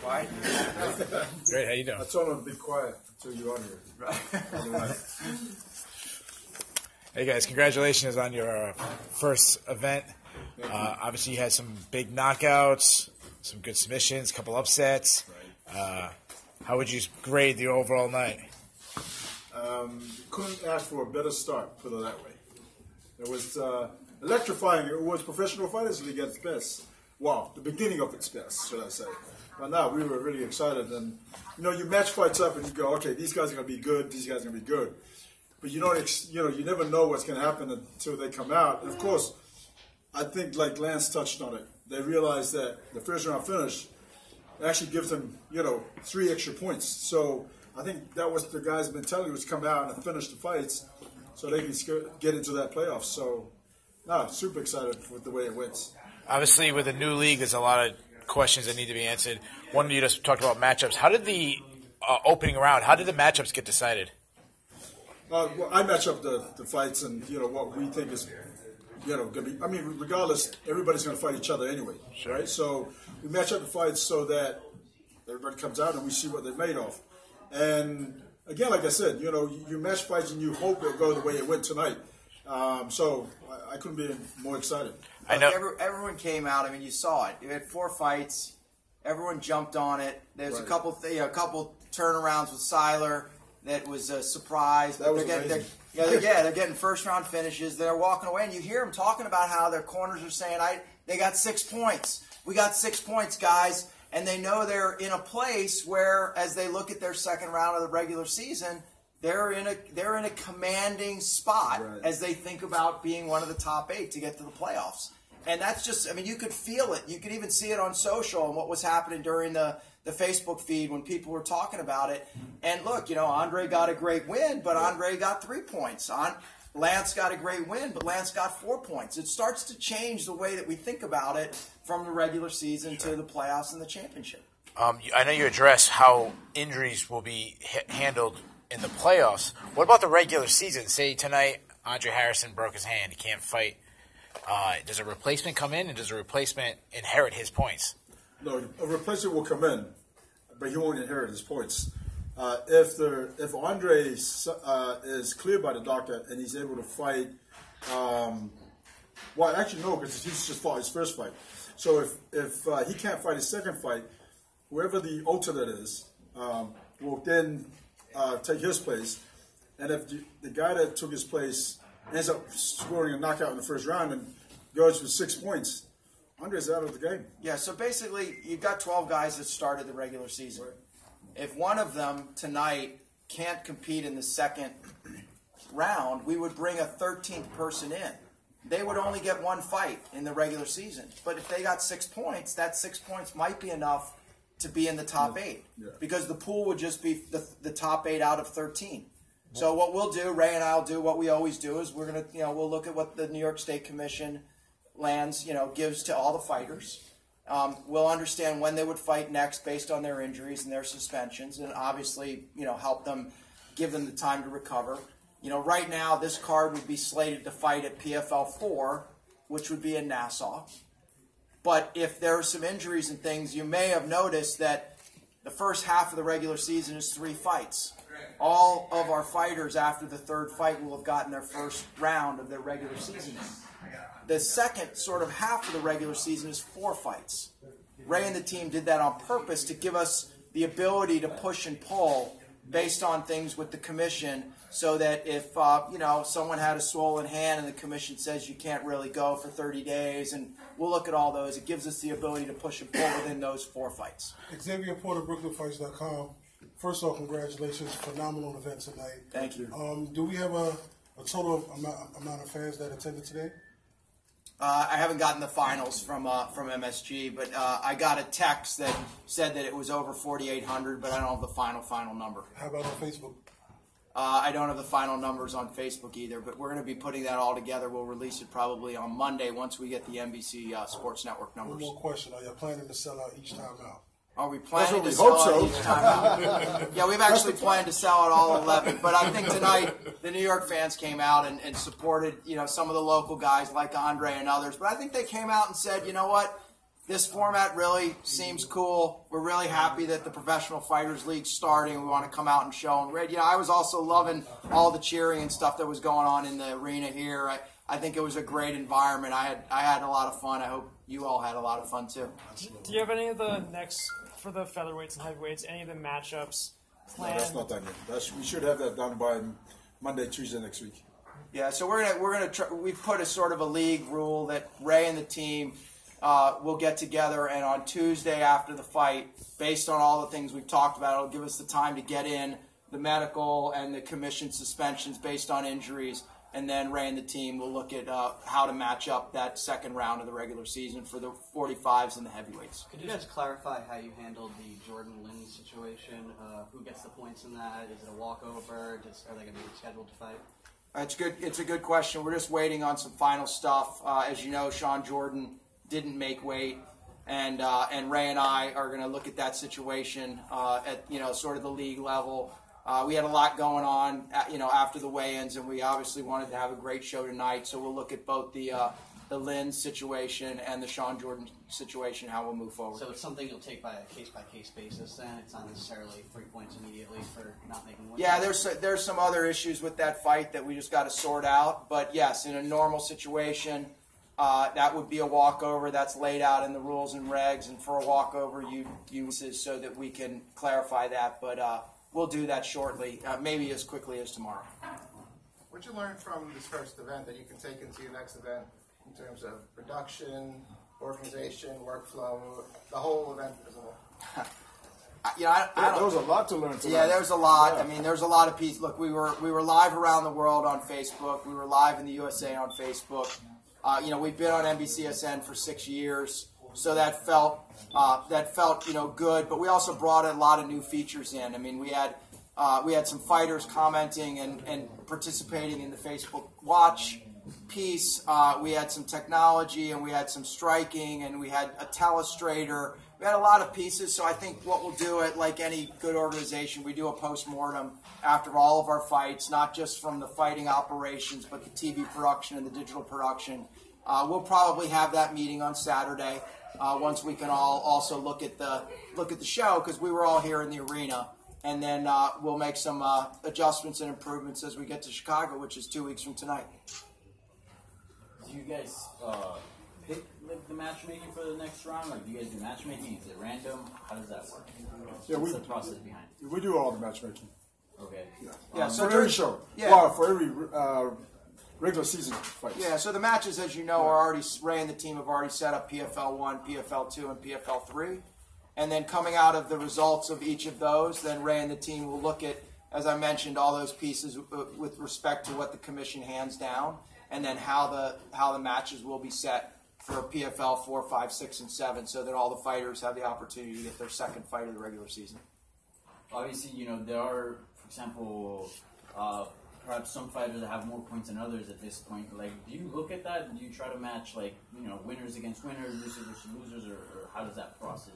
Quiet. Great, how you doing? I told him to be quiet until you're on here. Hey guys, congratulations on your first event. Obviously you had some big knockouts, some good submissions, a couple upsets. How would you grade the overall night? Couldn't ask for a better start, put it that way. It was electrifying. It was Professional Fighters League at its best. Well, the beginning of its best, should I say. But now we were really excited. And, you know, you match fights up and you go, okay, these guys are going to be good, these guys are going to be good. But you don't, you never know what's going to happen until they come out. And of course, I think like Lance touched on it, they realized that the first round finish actually gives them, 3 extra points. So I think that was the guys' mentality, was come out and finish the fights so they can get into that playoff. So, super excited with the way it went. Obviously, with a new league, there's a lot of questions that need to be answered. One of you just talked about matchups. How did the opening round, how did the matchups get decided? Well, I match up the fights and, what we think is, going to be. I mean, regardless, everybody's going to fight each other anyway, right? So we match up the fights so that everybody comes out and we see what they're made of. And again, like I said, you match fights and you hope it'll go the way it went tonight. So I couldn't be more excited. I know everyone came out. I mean, you saw it. You had 4 fights. Everyone jumped on it. There's a couple turnarounds with Seiler. That was a surprise. That was amazing. They're getting first round finishes. They're walking away, and you hear them talking about how their corners are saying, "They got 6 points. We got 6 points, guys." And they know they're in a place where, as they look at their second round of the regular season, they're in a commanding spot as they think about being one of the top 8 to get to the playoffs. And that's just, I mean, you could feel it. You could even see it on social and what was happening during the Facebook feed when people were talking about it. And look, Andre got a great win, but Andre got 3 points. Lance got a great win, but Lance got 4 points. It starts to change the way that we think about it from the regular season to the playoffs and the championship. I know you addressed how injuries will be handled in the playoffs. What about the regular season? Say tonight, Andre Harrison broke his hand. He can't fight. Does a replacement come in, and does a replacement inherit his points? No, a replacement will come in, but he won't inherit his points. If Andre is cleared by the doctor and he's able to fight, well, actually no, because he's just fought his first fight. So if he can't fight his second fight, whoever the alternate is will then take his place. And if the guy that took his place ends up scoring a knockout in the first round and goes for 6 points, Andre's out of the game. Yeah, so basically you've got 12 guys that started the regular season. Right. If one of them tonight can't compete in the second round, we would bring a 13th person in. They would only get 1 fight in the regular season. But if they got 6 points, that 6 points might be enough to be in the top 8. Yeah. Because the pool would just be the top 8 out of 13. So what we'll do, Ray and I'll do what we always do, is we're going to, we'll look at what the New York State Commission gives to all the fighters. We'll understand when they would fight next based on their injuries and their suspensions, and obviously, help them, give them the time to recover. Right now, this card would be slated to fight at PFL 4, which would be in Nassau. But if there are some injuries and things, you may have noticed that the first half of the regular season is 3 fights. All of our fighters after the 3rd fight will have gotten their first round of their regular season. The second sort of half of the regular season is 4 fights. Ray and the team did that on purpose to give us the ability to push and pull based on things with the commission, so that if someone had a swollen hand and the commission says you can't really go for 30 days, and we'll look at all those, it gives us the ability to push and pull within those 4 fights. Xavier Porter, BrooklynFights.com. First off, congratulations. Phenomenal event tonight. Thank you. Do we have a total amount of fans that attended today? I haven't gotten the finals from MSG, but I got a text that said that it was over 4,800, but I don't have the final number. How about on Facebook? I don't have the final numbers on Facebook either, but we're going to be putting that all together. We'll release it probably on Monday once we get the NBC Sports Network numbers. One more question. Are you planning to sell out each time out? Are we planning to sell out each time out? Yeah, we've actually planned to sell out all 11. But I think tonight the New York fans came out and supported, some of the local guys like Andre and others. But I think they came out and said, you know what? this format really seems cool. We're really happy that the Professional Fighters League's starting. We want to come out and show them. You know, I was also loving all the cheering and stuff that was going on in the arena here. I think it was a great environment. I had a lot of fun. I hope you all had a lot of fun too. Do you have any of the next for the featherweights and heavyweights? Any of the matchups planned? No, that's not done yet. We should have that done by Monday, Tuesday next week. Yeah, so we're gonna try, we've put a sort of a league rule that Ray and the team will get together, and on Tuesday after the fight, based on all the things we've talked about, it'll give us the time to get in the medical and the commission suspensions based on injuries. And then Ray and the team will look at how to match up that second round of the regular season for the 45s and the heavyweights. Could you guys clarify how you handled the Jordan Lynn situation? Who gets the points in that? Is it a walkover? Are they going to be scheduled to fight? It's good. It's a good question. We're just waiting on some final stuff. As you know, Sean Jordan didn't make weight, and Ray and I are going to look at that situation at sort of the league level. We had a lot going on, after the weigh-ins, and we obviously wanted to have a great show tonight. So we'll look at both the Lynn situation and the Sean Jordan situation, how we'll move forward. So it's something you'll take by a case-by-case basis then? It's not necessarily 3 points immediately for not making one? Yeah, there's some other issues with that fight that we just got to sort out. But yes, in a normal situation, that would be a walkover. That's laid out in the rules and regs. And for a walkover, you use it so that we can clarify that. But we'll do that shortly, maybe as quickly as tomorrow. What'd you learn from this first event that you can take into your next event in terms of production, organization, workflow, the whole event as a whole? There was a lot to learn tonight. Yeah, there's a lot. Yeah. I mean, there's a lot of pieces. Look, we were live around the world on Facebook. We were live in the USA on Facebook. We've been on NBCSN for 6 years, so that felt good. But we also brought a lot of new features in. I mean, we had some fighters commenting and participating in the Facebook Watch piece. We had some technology, and we had some striking, and we had a telestrator. We had a lot of pieces, so I think what we'll do, like any good organization, we do a post-mortem after all of our fights, not just from the fighting operations, but the TV production and the digital production. We'll probably have that meeting on Saturday once we can all also look at the show, because we were all here in the arena. And then we'll make some adjustments and improvements as we get to Chicago, which is 2 weeks from tonight. Do you guys pick the matchmaking for the next round? Like, do you guys do matchmaking? Is it random? How does that work? Yeah, What's the process behind it? We do all the matchmaking. Okay. Yeah, so for every show. Yeah. Well, for every regular season fights. Yeah, so the matches, as you know, are already, Ray and the team have already set up PFL 1, PFL 2, and PFL 3. And then coming out of the results of each of those, then Ray and the team will look at, as I mentioned, all those pieces with respect to what the commission hands down, and then how the matches will be set for PFL 4, 5, 6, and 7, so that all the fighters have the opportunity to get their second fight of the regular season. Obviously, there are, for example, perhaps some fighters that have more points than others at this point. Like, do you look at that? Do you try to match, winners against winners, losers versus losers, or how does that process?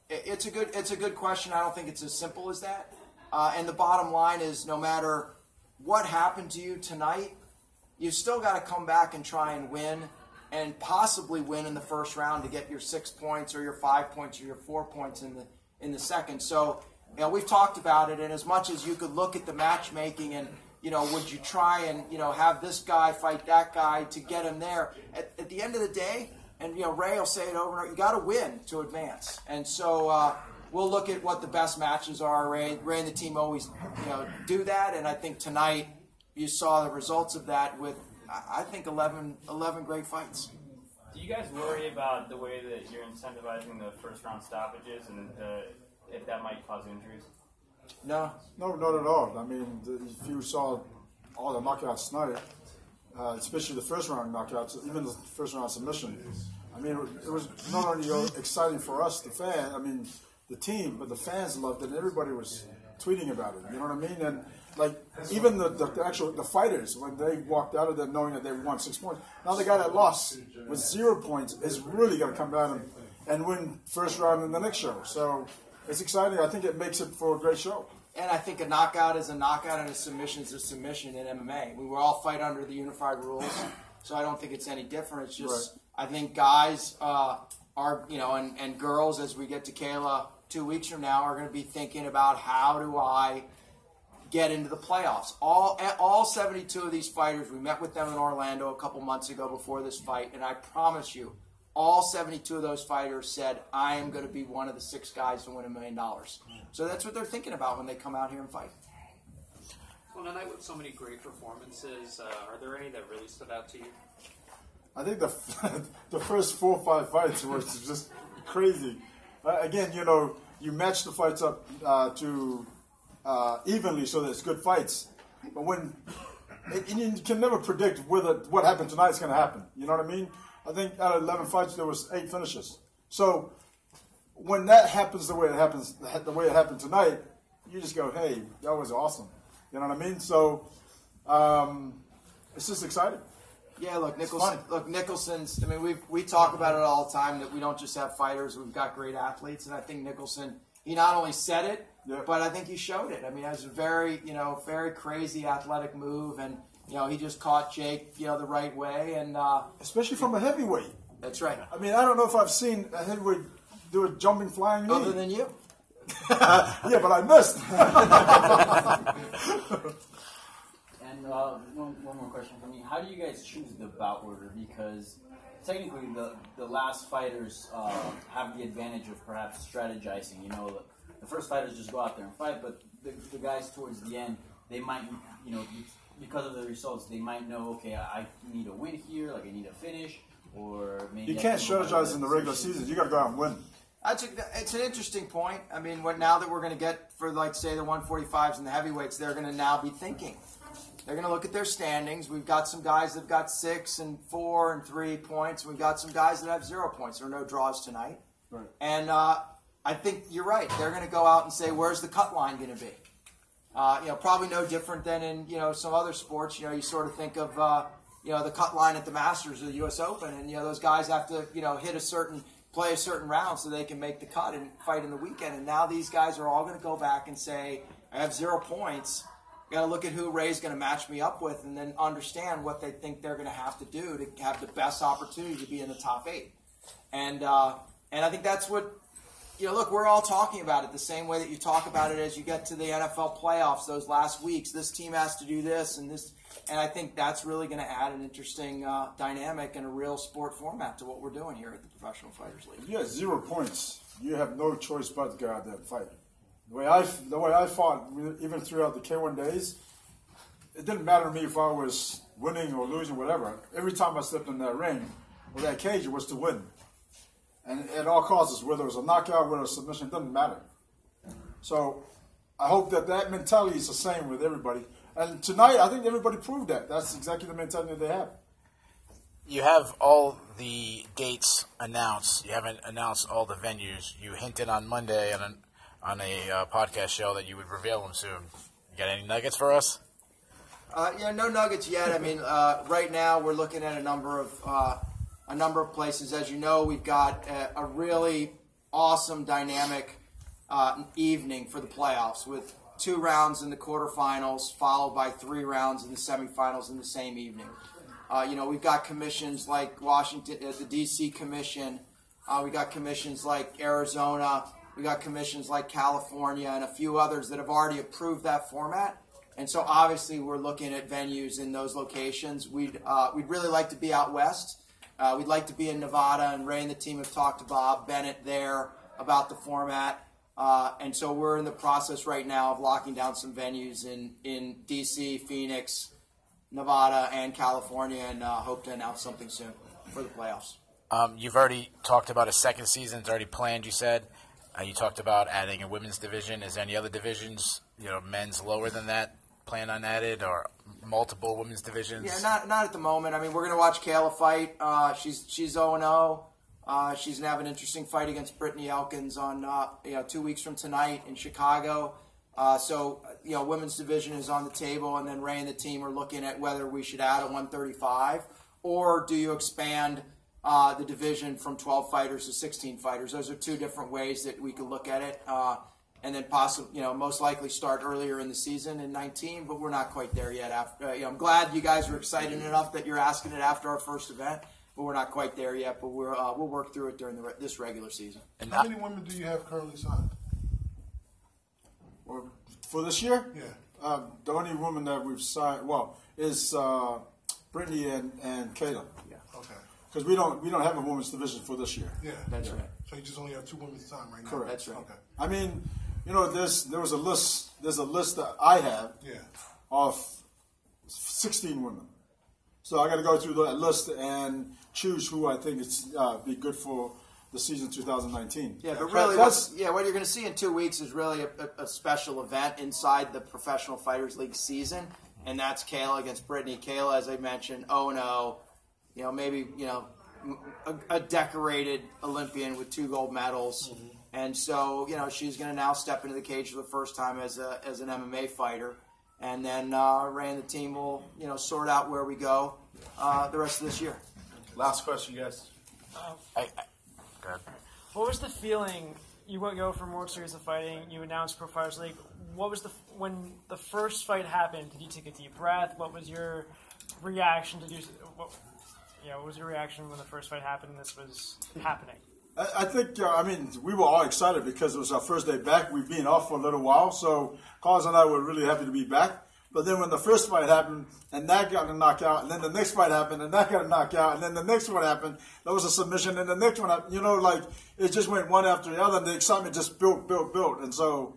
It's a good question. I don't think it's as simple as that. And the bottom line is, no matter what happened to you tonight, you've still got to come back and try and win, and possibly win in the first round to get your 6 points or your 5 points or your 4 points in the second. So, we've talked about it, and as much as you could look at the matchmaking and, would you try and, have this guy fight that guy to get him there? At the end of the day, and Ray will say it over and over, you got to win to advance. And so we'll look at what the best matches are. Ray and the team always do that, and I think tonight you saw the results of that with, I think, 11 great fights. Do you guys worry about the way that you're incentivizing the first round stoppages and if that might cause injuries? No, not at all. I mean, if you saw all the knockouts tonight, especially the first round knockouts, even the first round submission, I mean, it was not only exciting for us, the team, but the fans loved it. Everybody was tweeting about it. You know what I mean? And even the fighters, when they walked out of there knowing that they won 6 points, now the guy that lost with 0 points is really going to come down and win first round in the next show. So it's exciting. I think it makes it for a great show. And I think a knockout is a knockout and a submission is a submission in MMA. We will all fight under the unified rules, so I don't think it's any different. It's just, right. I think guys are, and girls, as we get to Kayla 2 weeks from now, are going to be thinking about how do I get into the playoffs. All 72 of these fighters, we met with them in Orlando a couple months ago before this fight, and I promise you, all 72 of those fighters said, I am going to be one of the 6 guys to win $1 million. So that's what they're thinking about when they come out here and fight. Well, tonight with so many great performances, are there any that really stood out to you? I think the the first 4 or 5 fights was just crazy. Again, you match the fights up to evenly so that it's good fights. But you can never predict what happened tonight is going to happen. You know what I mean? I think out of 11 fights there was 8 finishes. So when that happens the way it happened tonight, you just go, hey, that was awesome. You know what I mean? So it's just exciting. Yeah, look, Nicholson's. I mean, we talk about it all the time that we don't just have fighters; we've got great athletes, and I think Nicholson. He not only said it, but I think he showed it. I mean, it was a very, very crazy athletic move, and he just caught Jake, the right way, and especially from a heavyweight. That's right. I mean, I don't know if I've seen a heavyweight do a jumping flying knee. Other than you. Yeah, but I missed. And one more question for me. How do you guys choose the bout order? Because technically the last fighters have the advantage of perhaps strategizing. The first fighters just go out there and fight, but the guys towards the end, they might, because of the results, they might know, okay, I need a win here, like I need a finish, or maybe... You can't strategize in the regular season. You got to go out and win. It's an interesting point. I mean, now that we're going to get for, say, the 145s and the heavyweights, they're going to now be thinking. They're going to look at their standings. We've got some guys that have got 6 and 4 and 3 points. We've got some guys that have 0 points. There are no draws tonight. Right. And I think you're right. They're going to go out and say, where's the cut line going to be? Probably no different than in, some other sports. You sort of think of, the cut line at the Masters or the U.S. Open. And, those guys have to, play a certain round so they can make the cut and fight in the weekend. And now these guys are all going to go back and say, I have 0 points. Got to look at who Ray's going to match me up with, and then understand what they think they're going to have to do to have the best opportunity to be in the top 8. And I think that's what look. We're all talking about it the same way that you talk about it as you get to the NFL playoffs. Those last weeks, this team has to do this and this, and I think that's really going to add an interesting dynamic and a real sport format to what we're doing here at the Professional Fighters League. If you have 0 points, you have no choice but to go out there and fight. The way I fought, even throughout the K1 days, it didn't matter to me if I was winning or losing, whatever. Every time I stepped in that ring or that cage, it was to win. And at all costs, whether it was a knockout, whether it was a submission, it doesn't matter. So I hope that mentality is the same with everybody. And tonight, I think everybody proved that. That's exactly the mentality that they have. You have all the dates announced. You haven't announced all the venues. You hinted on Monday on a podcast show that you would reveal them soon. You got any nuggets for us? No nuggets yet. I mean, right now we're looking at a number of places. As you know, we've got a really awesome, dynamic evening for the playoffs with 2 rounds in the quarterfinals, followed by 3 rounds in the semifinals in the same evening. We've got commissions like Washington, the D.C. Commission. We got commissions like Arizona. We got commissions like California and a few others that have already approved that format. And so obviously we're looking at venues in those locations. We'd really like to be out west. We'd like to be in Nevada, and Ray and the team have talked to Bob Bennett there about the format. And so we're in the process right now of locking down some venues in D.C., Phoenix, Nevada, and California, and hope to announce something soon for the playoffs. You've already talked about a second season. It's already planned, you said. You talked about adding a women's division. Is there any other divisions, men's lower than that, planned on added, or multiple women's divisions? Yeah, not at the moment. I mean, we're going to watch Kayla fight. She's 0-0. She's going to have an interesting fight against Brittany Elkins on 2 weeks from tonight in Chicago. So women's division is on the table, and then Ray and the team are looking at whether we should add a 135, or do you expand the division from 12 fighters to 16 fighters. Those are 2 different ways that we could look at it, and then possibly, most likely start earlier in the season in 19. But we're not quite there yet. I'm glad you guys are excited enough that you're asking it after our first event. but we're not quite there yet. But we'll work through it during this regular season. And how many women do you have currently signed? For this year? Yeah. The only woman that we've signed, is Brittany and Kayla. Yeah. Okay. Because we don't have a women's division for this year. Yeah. That's right. So you just only have 2 women's time right now. Correct. That's right. Okay. I mean, there was a list. There's a list that I have of 16 women. So I got to go through that list and choose who I think it's be good for the season 2019. Yeah, but really, what you're going to see in 2 weeks is really a special event inside the Professional Fighters League season, and that's Kayla against Brittany. Kayla, as I mentioned, 0-0. Maybe a decorated Olympian with 2 gold medals. Mm-hmm. And so, she's going to now step into the cage for the first time as an MMA fighter. And then Ray and the team will, sort out where we go the rest of this year. Last question, guys. Go ahead. What was the feeling? You went go for World Series of Fighting. You announced Pro Fighters League. What was when the first fight happened? Did you take a deep breath? What was your reaction? What was your reaction when the first fight happened and this was happening? I think, we were all excited because it was our first day back. We've been off for a little while, so Carlos and I were really happy to be back. But then when the first fight happened, and that got a knockout, and then the next fight happened, and that got a knockout, and then the next one happened, that was a submission, and the next one happened, it just went one after the other, and the excitement just built. And so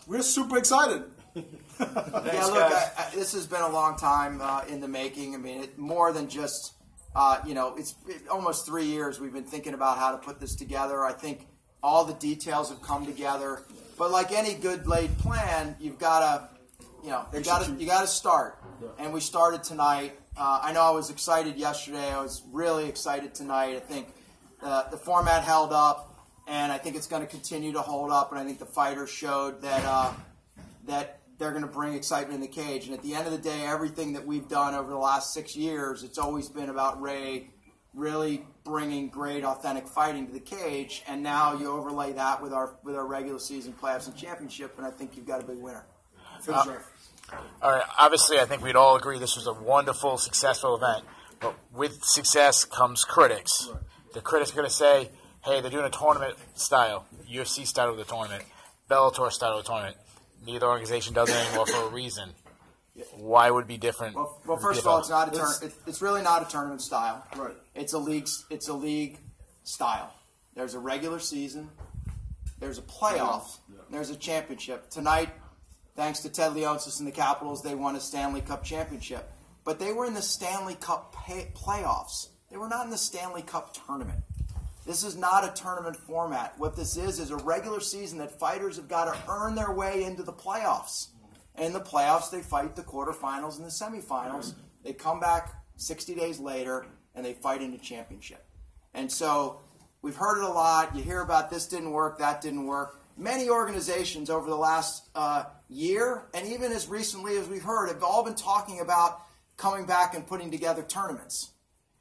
we're super excited. This has been a long time in the making. More than just... it's almost 3 years we've been thinking about how to put this together. I think all the details have come together. But like any good laid plan, you've got to, you got to start. And we started tonight. I know I was excited yesterday. I was really excited tonight. I think the format held up, and I think it's going to continue to hold up. And I think the fighters showed that they're going to bring excitement in the cage. And at the end of the day, everything that we've done over the last 6 years, it's always been about Ray really bringing great, authentic fighting to the cage. And now you overlay that with our regular season playoffs and championship, and I think you've got a big winner. All right. Obviously, I think we'd all agree this was a wonderful, successful event. But with success comes critics. Right. The critics are going to say, hey, they're doing a tournament style, UFC style of the tournament, Bellator style of the tournament. Neither organization does it anymore for a reason. Why would it be different? Well, first of all, it's not it's really not a tournament style. Right. It's a league style. There's a regular season. There's a playoff. Yeah. There's a championship. Tonight, thanks to Ted Leonsis and the Capitals, they won a Stanley Cup championship. But they were in the Stanley Cup playoffs. They were not in the Stanley Cup tournament. This is not a tournament format. What this is a regular season that fighters have got to earn their way into the playoffs. And in the playoffs, they fight the quarterfinals and the semifinals. They come back 60 days later, and they fight in the championship. And so we've heard it a lot. You hear about this didn't work, that didn't work. Many organizations over the last year, and even as recently as we've heard, have all been talking about coming back and putting together tournaments.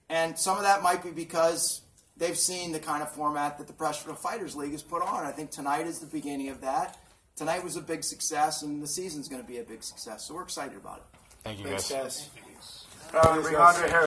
And some of that might be because they've seen the kind of format that the Professional Fighters League has put on. I think tonight is the beginning of that. Tonight was a big success, and the season's going to be a big success. So we're excited about it. Thank you, guys. Thanks, guys. Bring Andre Harris.